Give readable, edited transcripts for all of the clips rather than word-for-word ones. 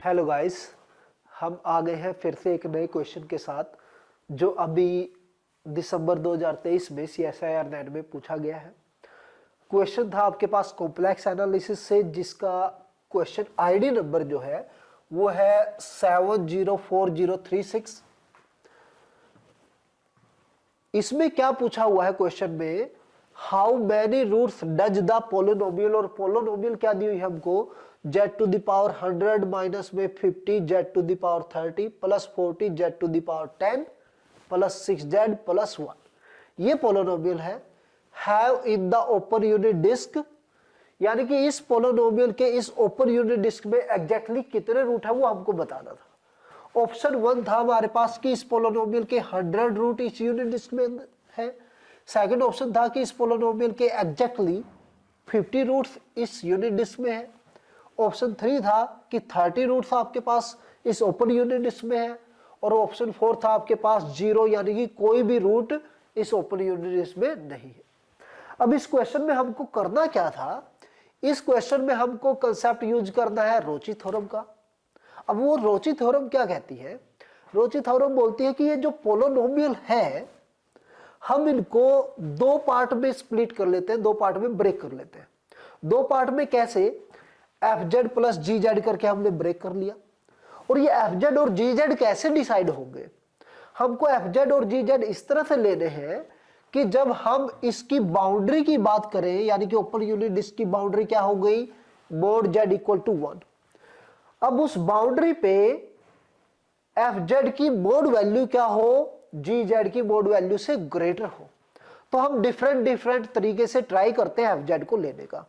Hello guys, हम आ गए हैं फिर से एक नए क्वेश्चन के साथ जो अभी दिसंबर 2023 में CSIR नेट में पूछा गया है। क्वेश्चन था आपके पास कॉम्प्लेक्स एनालिसिस से, जिसका क्वेश्चन आईडी नंबर जो है वो है 704036। इसमें क्या पूछा हुआ है क्वेश्चन में, how many roots does the polynomial, और पोलिनोमियल क्या दी हुई है हमको, z to the power 100 minus में 50 z to the power 30 plus 40 z to the power 10 plus 6z plus 1। ये पोलिनोमियल है। Have in the open unit disc, यानी कि इस पोलिनोमियल के इस ओपन यूनिट डिस्क में एग्जैक्टली कितने रूट है वो हमको बताना था। ऑप्शन 1 था हमारे पास कि इस पोलिनोमियल के 100 रूट इस यूनिट डिस्क में है। सेकंड ऑप्शन था कि इस पोलिनोमियल के एग्जैक्टली 50 रूट्स इस यूनिट डिस्क में है। ऑप्शन 3 था कि 30 रूट्स आपके पास इस ओपन यूनिट डिस्क में है। और ऑप्शन 4 था आपके पास 0, यानी कि कोई भी रूट इस ओपन यूनिट डिस्क में नहीं है। अब इस क्वेश्चन में हमको करना क्या था, इस क्वेश्चन में हमको कंसेप्ट यूज करना है रोची थ्योरम का। अब वो रोची थ्योरम क्या कहती है, रोची थ्योरम बोलती है कि ये जो पोलिनोमियल है हम इनको दो पार्ट में स्प्लिट कर लेते हैं, दो पार्ट में ब्रेक कर लेते हैं। दो पार्ट में कैसे, fz प्लस gz करके हमने ब्रेक कर लिया। और ये fz और gz कैसे डिसाइड होंगे, हमको fz और gz इस तरह से लेने हैं कि जब हम इसकी बाउंड्री की बात करें, यानी कि ओपन यूनिट डिस्क की बाउंड्री क्या हो गई, मोड z इक्वल टू 1। अब उस बाउंड्री पे fz की मोड वैल्यू क्या हो, gz की मोड वैल्यू से ग्रेटर हो। तो हम डिफरेंट तरीके से ट्राई करते हैं fz को लेने का।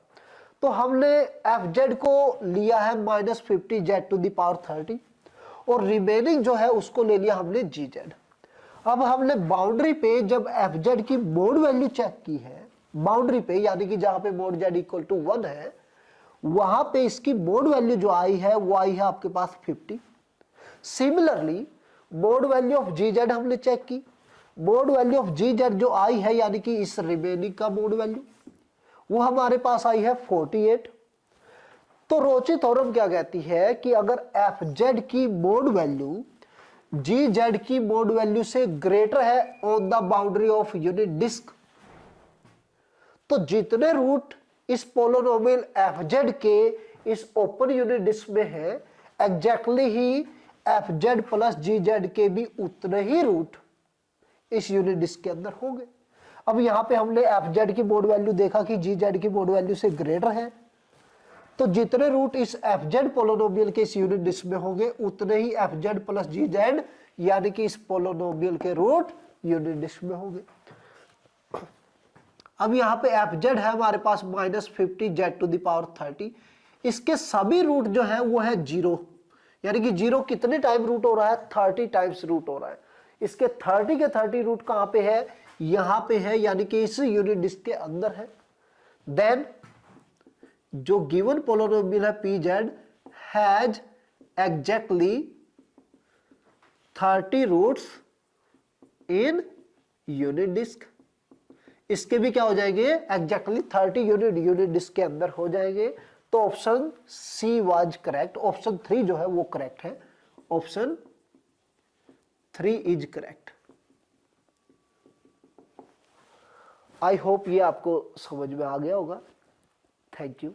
तो हमने fz को लिया है -50 z टू द पावर 30 और रिमेनिंग जो है उसको ले लिया हमने gz। अब हमने बाउंड्री पे जब fz की मोड वैल्यू चेक की है, बाउंड्री पे यानी कि जहां पे मोड z इक्वल टू 1 है, वहां पे इसकी मोड वैल्यू जो आई है वो आई है आपके पास 50। Similarly mode value of gz हमने चेक की, मोड वैल्यू ऑफ gz जो आई है यानी कि इस रिमेनिंग का मोड वैल्यू वो हमारे पास आई है 48। तो रोची थ्योरम क्या कहती है कि अगर fz की मोड वैल्यू gz की मोड वैल्यू से ग्रेटर है on the boundary of unit disc, तो जितने रूट इस पोलिनोमियल fz के इस ओपन यूनिट डिस्क में है, एग्जैक्टली ही fz प्लस gz के भी उतने ही रूट इस यूनिट डिस्क के अंदर होंगे। अब यहां पे हमने fz की मोड वैल्यू देखा कि gz की मोड वैल्यू से ग्रेटर है, तो जितने रूट इस fz पोलिनोमियल के इस यूनिट डिस्क में होंगे उतने ही fz प्लस gz यानी कि इस पोलिनोमियल के रूट यूनिट डिस्क में होंगे। अब यहां पे fz है हमारे पास -50 z टू द पावर 30, इसके सभी रूट जो है वो है 0, यानी कि 0 कितने टाइम रूट हो रहा है, 30 टाइम्स रूट हो रहा है। इसके 30 के 30 रूट कहां पे है, यहां पे है, यानी कि इस यूनिट डिस्क के अंदर है। देन जो गिवन पोलिनोमियल है pz has exactly 30 roots in unit disc. इसके भी क्या हो जाएंगे, एग्जैक्टली 30 यूनिट डिस्क के अंदर हो जाएंगे। तो option she was correct, option 3 जो है वो करेक्ट है, option 3 is correct. I hope ये आपको समझ में आ गया होगा। Thank you.